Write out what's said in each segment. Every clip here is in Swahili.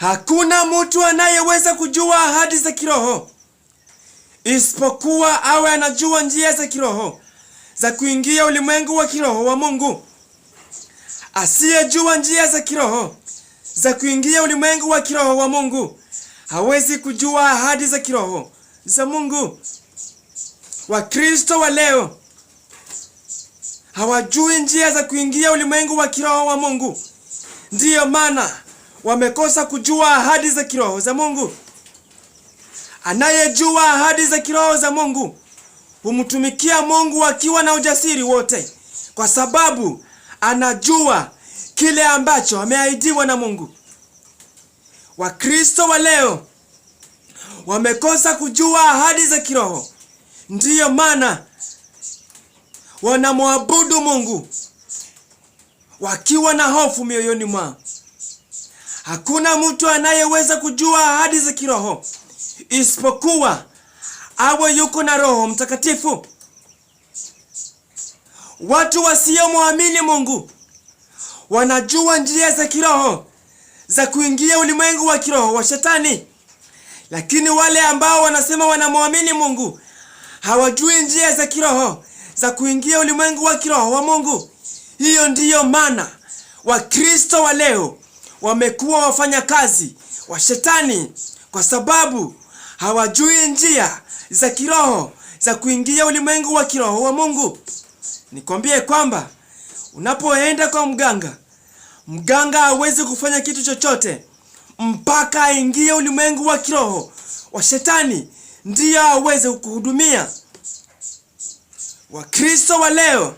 Hakuna mtu anayeweza kujua ahadi za kiroho isipokuwa awe anajua njia za kiroho za kuingia ulimwengu wa kiroho wa Mungu. Asiyejua njia za kiroho za kuingia ulimwengu wa kiroho wa Mungu hawezi kujua ahadi za kiroho za Mungu. Wakristo wa leo hawajui njia za kuingia ulimwengu wa kiroho wa Mungu. Ndiyo maana wamekosa kujua ahadi za kiroho za Mungu. Anayejua ahadi za kiroho za Mungu humtumikia Mungu akiwa na ujasiri wote, kwa sababu anajua kile ambacho ameahidiwa na Mungu. Wakristo wa leo wamekosa kujua ahadi za kiroho. Ndiyo maana wanamwabudu Mungu wakiwa na hofu mioyoni mwao. Hakuna mtu anayeweza kujua ahadi za kiroho isipokuwa awe yuko na Roho Mtakatifu. Watu wasiomwamini Mungu wanajua njia za kiroho za kuingia ulimwengu wa kiroho wa Shetani, lakini wale ambao wanasema wanamwamini Mungu hawajui njia za kiroho za kuingia ulimwengu wa kiroho wa Mungu. Hiyo ndiyo maana Wakristo wa leo wamekuwa wafanyakazi wa Shetani, kwa sababu hawajui njia za kiroho za kuingia ulimwengu wa kiroho wa Mungu. Nikwambie kwamba unapoenda kwa mganga hawezi kufanya kitu chochote mpaka aingie ulimwengu wa kiroho wa Shetani ndiyo aweze kukuhudumia. Wakristo wa leo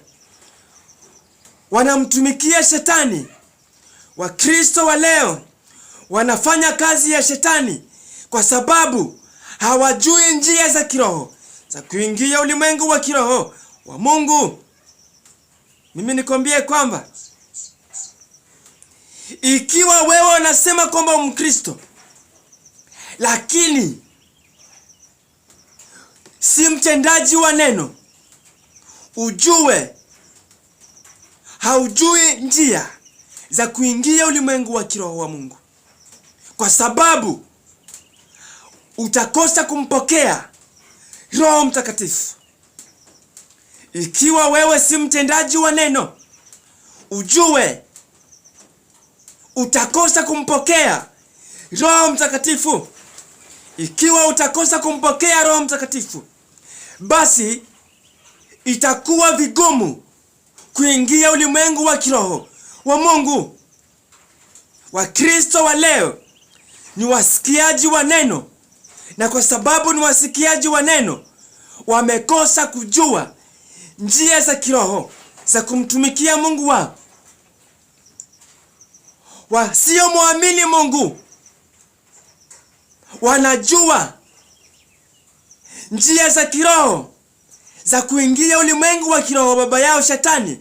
wanamtumikia Shetani. Wakristo wa leo wanafanya kazi ya Shetani kwa sababu hawajui njia za kiroho za kuingia ulimwengu wa kiroho wa Mungu. Mimi nikwambie kwamba ikiwa wewe unasema kwamba Mkristo lakini si mtendaji wa neno, ujue haujui njia za kuingia ulimwengu wa kiroho wa Mungu, kwa sababu utakosa kumpokea Roho Mtakatifu. Ikiwa wewe si mtendaji wa neno, ujue utakosa kumpokea Roho Mtakatifu. Ikiwa utakosa kumpokea Roho Mtakatifu, basi itakuwa vigumu kuingia ulimwengu wa kiroho wa Mungu. Wakristo wa leo ni wasikiaji wa neno, na kwa sababu ni wasikiaji wa neno, wamekosa kujua njia za kiroho za kumtumikia Mungu wao. Wasiomwamini Mungu wanajua njia za kiroho za kuingia ulimwengu wa kiroho baba yao Shetani,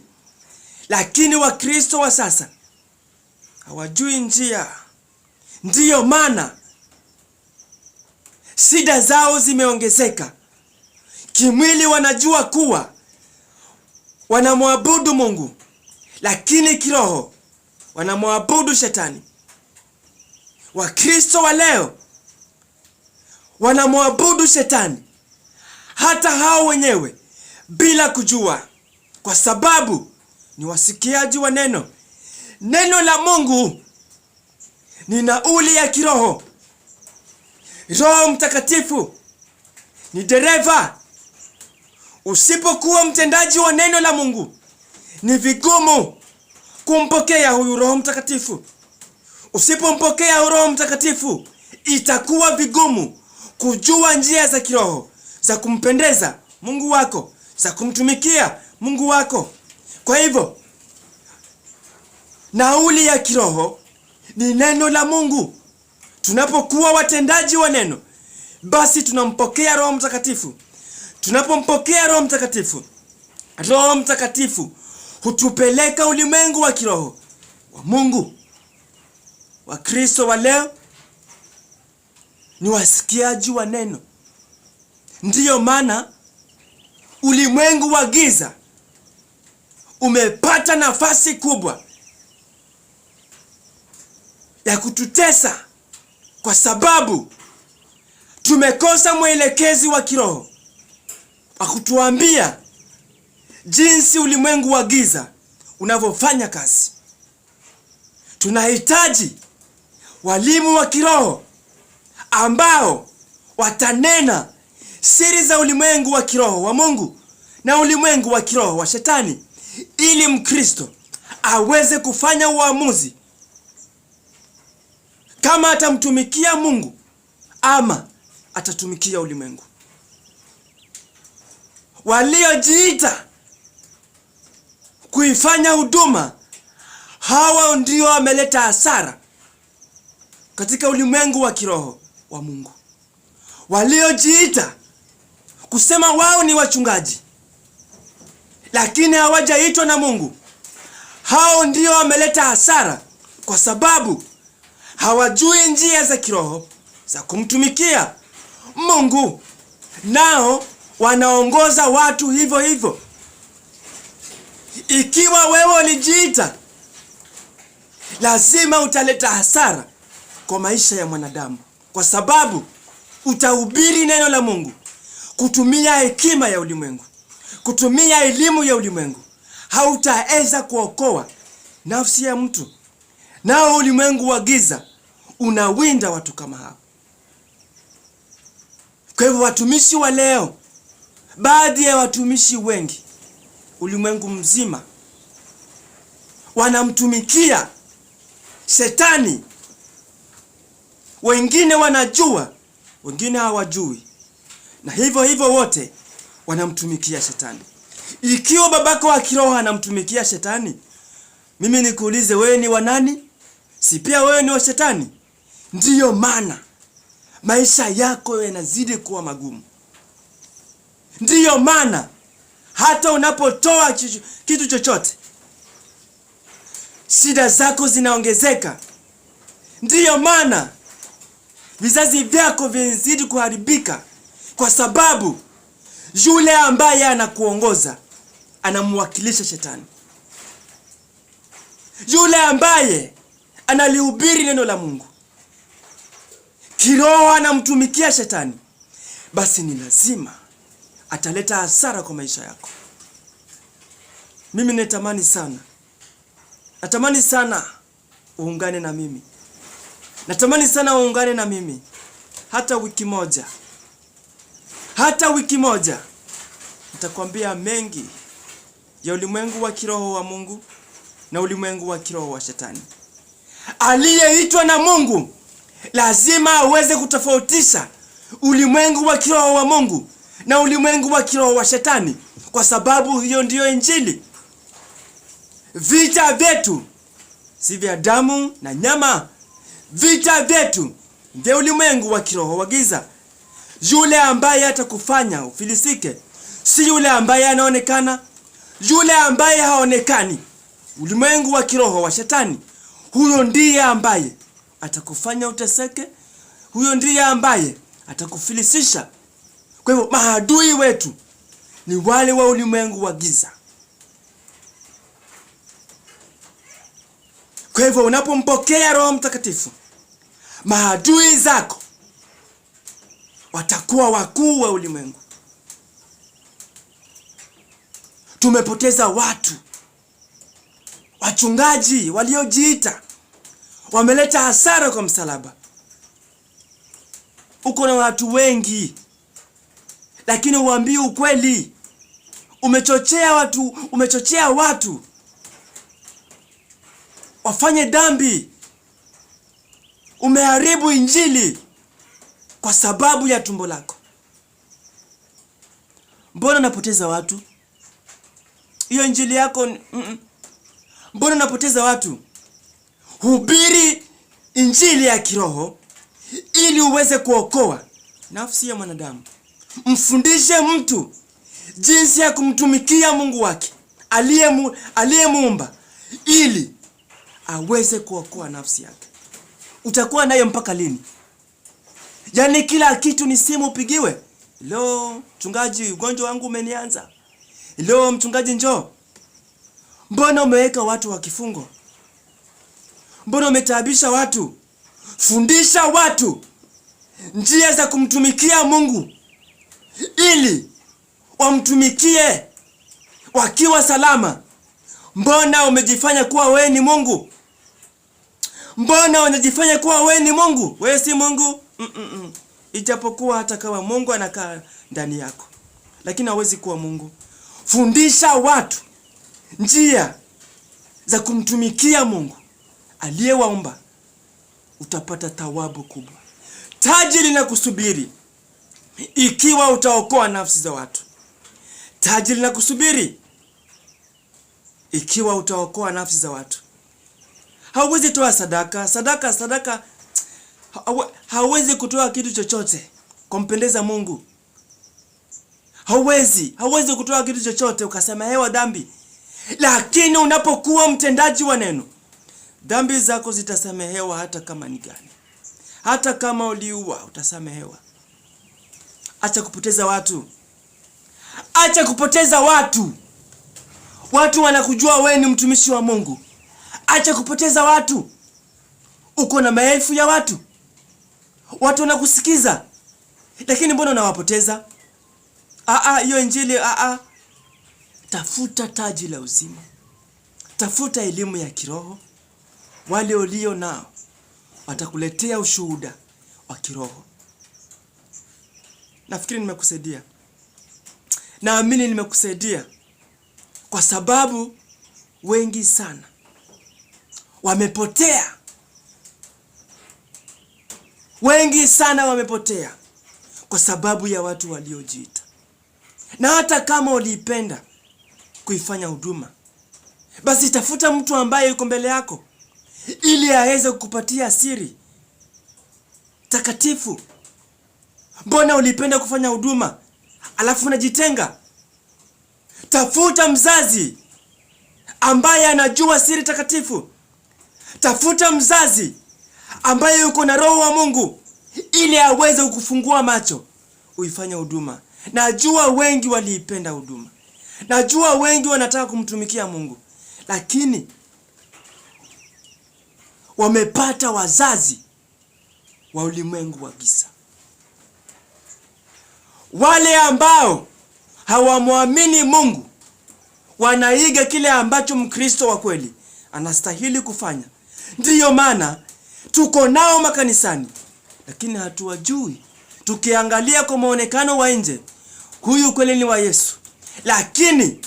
lakini Wakristo wa sasa hawajui njia. Ndiyo maana shida zao zimeongezeka. Kimwili wanajua kuwa wanamwabudu Mungu, lakini kiroho wanamwabudu Shetani. Wakristo wa leo wanamwabudu Shetani hata hao wenyewe bila kujua, kwa sababu ni wasikiaji wa neno. Neno la Mungu ni nauli ya kiroho. Roho Mtakatifu ni dereva. Usipokuwa mtendaji wa neno la Mungu, ni vigumu kumpokea huyu Roho Mtakatifu. Usipompokea Roho Mtakatifu, itakuwa vigumu kujua njia za kiroho za kumpendeza Mungu wako, za kumtumikia Mungu wako. Kwa hivyo, nauli ya kiroho ni neno la Mungu. Tunapokuwa watendaji wa neno, basi tunampokea Roho Mtakatifu. Tunapompokea Roho Mtakatifu, Roho Mtakatifu hutupeleka ulimwengu wa kiroho wa Mungu. Wakristo wa leo ni wasikiaji wa neno. Ndiyo maana ulimwengu wa giza umepata nafasi kubwa ya kututesa kwa sababu tumekosa mwelekezi wa kiroho wa kutuambia jinsi ulimwengu wa giza unavyofanya kazi. Tunahitaji walimu wa kiroho ambao watanena siri za ulimwengu wa kiroho wa Mungu na ulimwengu wa kiroho wa Shetani, ili Mkristo aweze kufanya uamuzi kama atamtumikia Mungu ama atatumikia ulimwengu. Waliojiita kuifanya huduma, hawa ndio wameleta hasara katika ulimwengu wa kiroho wa Mungu. Waliojiita kusema wao ni wachungaji lakini hawajaitwa na Mungu, hao ndio wameleta hasara, kwa sababu hawajui njia za kiroho za kumtumikia Mungu, nao wanaongoza watu hivyo hivyo. Ikiwa wewe ulijiita, lazima utaleta hasara kwa maisha ya mwanadamu, kwa sababu utahubiri neno la Mungu kutumia hekima ya ulimwengu, kutumia elimu ya ulimwengu. Hautaweza kuokoa nafsi ya mtu, nao ulimwengu wa giza unawinda watu kama hao. Kwa hivyo watumishi wa leo, baadhi ya watumishi wengi ulimwengu mzima wanamtumikia Shetani. Wengine wanajua, wengine hawajui, na hivyo hivyo wote wanamtumikia Shetani. Ikiwa babako wa kiroho anamtumikia Shetani, mimi nikuulize, wewe ni wa nani? Si pia wewe ni wa Shetani? Ndiyo maana maisha yako yanazidi kuwa magumu. Ndiyo maana hata unapotoa kitu chochote, shida zako zinaongezeka. Ndiyo maana vizazi vyako vinazidi kuharibika, kwa sababu yule ambaye anakuongoza anamwakilisha Shetani. Yule ambaye analihubiri neno la Mungu kiroho anamtumikia Shetani, basi ni lazima ataleta hasara kwa maisha yako. Mimi natamani sana uungane na mimi. Natamani sana uungane na mimi hata wiki moja. Nitakwambia mengi ya ulimwengu wa kiroho wa Mungu na ulimwengu wa kiroho wa Shetani. Aliyeitwa na Mungu lazima aweze kutofautisha ulimwengu wa kiroho wa Mungu na ulimwengu wa kiroho wa Shetani, kwa sababu hiyo ndiyo Injili. Vita vyetu si vya damu na nyama. Vita vyetu vya ulimwengu wa kiroho wa giza. Yule ambaye atakufanya ufilisike si yule ambaye anaonekana, yule ambaye haonekani, ulimwengu wa kiroho wa Shetani. Huyo ndiye ambaye atakufanya uteseke, huyo ndiye ambaye atakufilisisha. Kwa hivyo maadui wetu ni wale wa ulimwengu wa giza. Kwa hivyo unapompokea Roho Mtakatifu, maadui zako watakuwa wakuu wa ulimwengu. Tumepoteza watu, wachungaji waliojiita, wameleta hasara kwa msalaba. Uko na watu wengi, lakini uambii ukweli. Umechochea watu wafanye dhambi. Umeharibu Injili kwa sababu ya tumbo lako. Mbona unapoteza watu? Hiyo Injili yako mbona unapoteza watu? Hubiri Injili ya kiroho ili uweze kuokoa nafsi ya mwanadamu. Mfundishe mtu jinsi ya kumtumikia Mungu wake aliyemuumba, ili aweze kuokoa nafsi yake. Utakuwa naye mpaka lini? Yaani kila kitu ni simu upigiwe. Hello, mchungaji, ugonjwa wangu umenianza. Hello, mchungaji njoo. Mbona umeweka watu wa kifungo? Mbona umetaabisha watu? Fundisha watu njia za kumtumikia Mungu ili wamtumikie wakiwa salama. Mbona umejifanya kuwa wewe ni Mungu? Mbona unajifanya kuwa wewe ni Mungu? Wewe si Mungu. Ijapokuwa hata kama Mungu anakaa ndani yako, lakini hawezi kuwa Mungu. Fundisha watu njia za kumtumikia Mungu aliyewaumba. Utapata thawabu kubwa. Taji linakusubiri ikiwa utaokoa nafsi za watu. Taji linakusubiri ikiwa utaokoa nafsi za watu. Hauwezi toa sadaka. Hauwezi kutoa kitu chochote kumpendeza Mungu. Hauwezi kutoa kitu chochote ukasamehewa dhambi. Lakini unapokuwa mtendaji wa neno, dhambi zako zitasamehewa hata kama ni gani. Hata kama uliua utasamehewa. Acha kupoteza watu. Acha kupoteza watu. Watu wanakujua wewe ni mtumishi wa Mungu. Acha kupoteza watu. Uko na maelfu ya watu. Watu wanakusikiza. Lakini mbona unawapoteza? Hiyo injili Tafuta taji la uzima. Tafuta elimu ya kiroho. Wale ulio nao watakuletea ushuhuda wa kiroho. Nafikiri nimekusaidia. Naamini nimekusaidia, kwa sababu wengi sana wamepotea. Wengi sana wamepotea kwa sababu ya watu waliojiita. Na hata kama ulipenda kuifanya huduma, basi tafuta mtu ambaye yuko mbele yako ili aweze kukupatia siri takatifu. Mbona ulipenda kufanya huduma alafu unajitenga? Tafuta mzazi ambaye anajua siri takatifu. Tafuta mzazi ambaye yuko na Roho wa Mungu ili aweze kukufungua macho uifanye huduma. Najua wengi waliipenda huduma. Najua wengi wanataka kumtumikia Mungu, lakini wamepata wazazi wa ulimwengu wa giza. Wale ambao hawamwamini Mungu wanaiga kile ambacho Mkristo wa kweli anastahili kufanya. Ndiyo maana tuko nao makanisani, lakini hatuwajui. Tukiangalia kwa muonekano wa nje, huyu kweli ni wa Yesu, lakini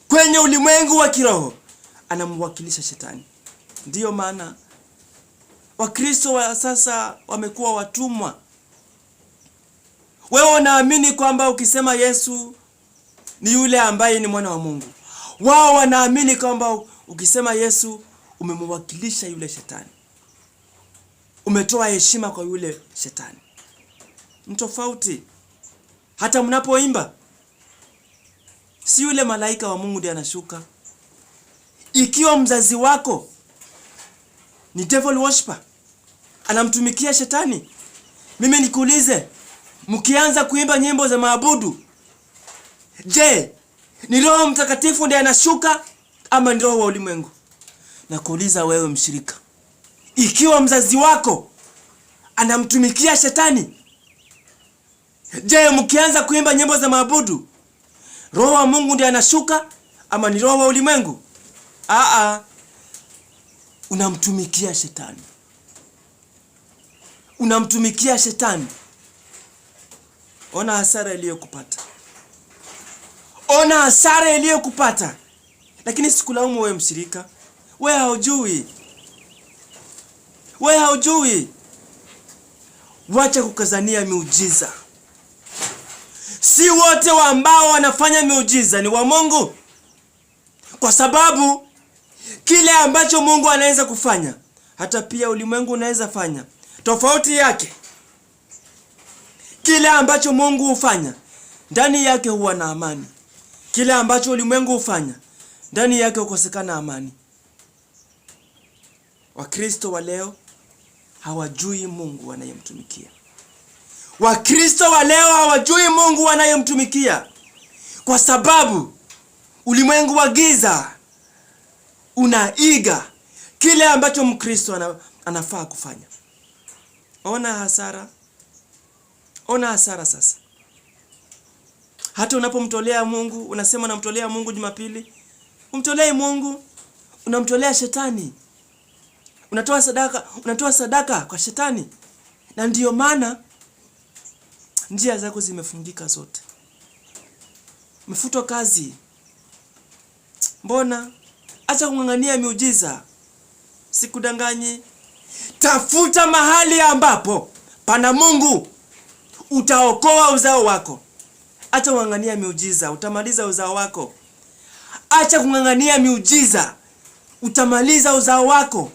kwenye ulimwengu wa kiroho anamwakilisha shetani. Ndiyo maana Wakristo wa sasa wamekuwa watumwa. Wewe unaamini kwamba ukisema Yesu ni yule ambaye ni mwana wa Mungu. Wao wanaamini kwamba ukisema Yesu umemwakilisha yule shetani. Umetoa heshima kwa yule shetani. Mtofauti. Hata mnapoimba, si yule malaika wa Mungu ndiye anashuka. Ikiwa mzazi wako ni devil worshiper, anamtumikia shetani, mimi nikuulize, mkianza kuimba nyimbo za maabudu, je, ni Roho Mtakatifu ndiye anashuka ama ni roho wa ulimwengu? Na kuuliza wewe mshirika, ikiwa mzazi wako anamtumikia shetani, je, mkianza kuimba nyimbo za maabudu, Roho wa Mungu ndiye anashuka ama ni roho wa ulimwengu? Unamtumikia shetani. Unamtumikia shetani. Ona hasara iliyokupata. Ona hasara iliyokupata. Lakini sikulaumu wewe mshirika. Wewe haujui. Wewe haujui. Wacha kukazania miujiza. Si wote ambao wanafanya miujiza ni wa Mungu. Kwa sababu kile ambacho Mungu anaweza kufanya, hata pia ulimwengu unaweza fanya. Tofauti yake, kile ambacho Mungu hufanya, ndani yake huwa na amani. Kile ambacho ulimwengu hufanya, ndani yake hukosekana amani. Wakristo wa leo hawajui Mungu wanayemtumikia. Wakristo wa leo hawajui Mungu wanayemtumikia, kwa sababu ulimwengu wa giza unaiga kile ambacho Mkristo anafaa kufanya. Ona hasara. Ona hasara sasa. Hata unapomtolea Mungu, unasema namtolea Mungu Jumapili, umtolei Mungu, unamtolea shetani. Unatoa sadaka kwa shetani. Na ndiyo maana njia zako zimefungika zote. Umefutwa kazi. Mbona? Acha kung'ang'ania miujiza. Sikudanganyi. Tafuta mahali ambapo pana Mungu, utaokoa uzao wako. Acha kung'ang'ania miujiza, utamaliza uzao wako. Acha kung'ang'ania miujiza, utamaliza uzao wako.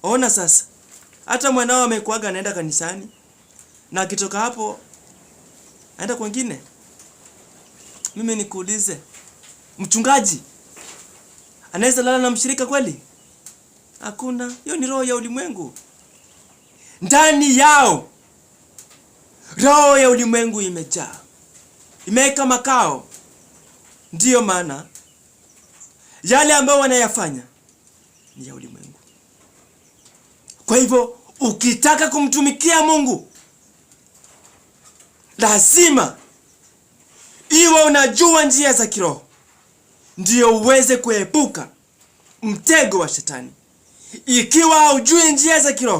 Ona sasa, hata mwanao amekuaga anaenda kanisani, na akitoka hapo aenda kwingine. Mimi nikuulize, mchungaji anaweza lala na mshirika kweli? Hakuna. Hiyo ni roho ya ulimwengu. Ndani yao roho ya ulimwengu imejaa, imeweka makao. Ndiyo maana yale ambayo wanayafanya ni ya ulimwengu. Kwa hivyo ukitaka kumtumikia Mungu, lazima iwe unajua njia za kiroho, ndio uweze kuepuka mtego wa shetani. Ikiwa hujui njia za kiroho,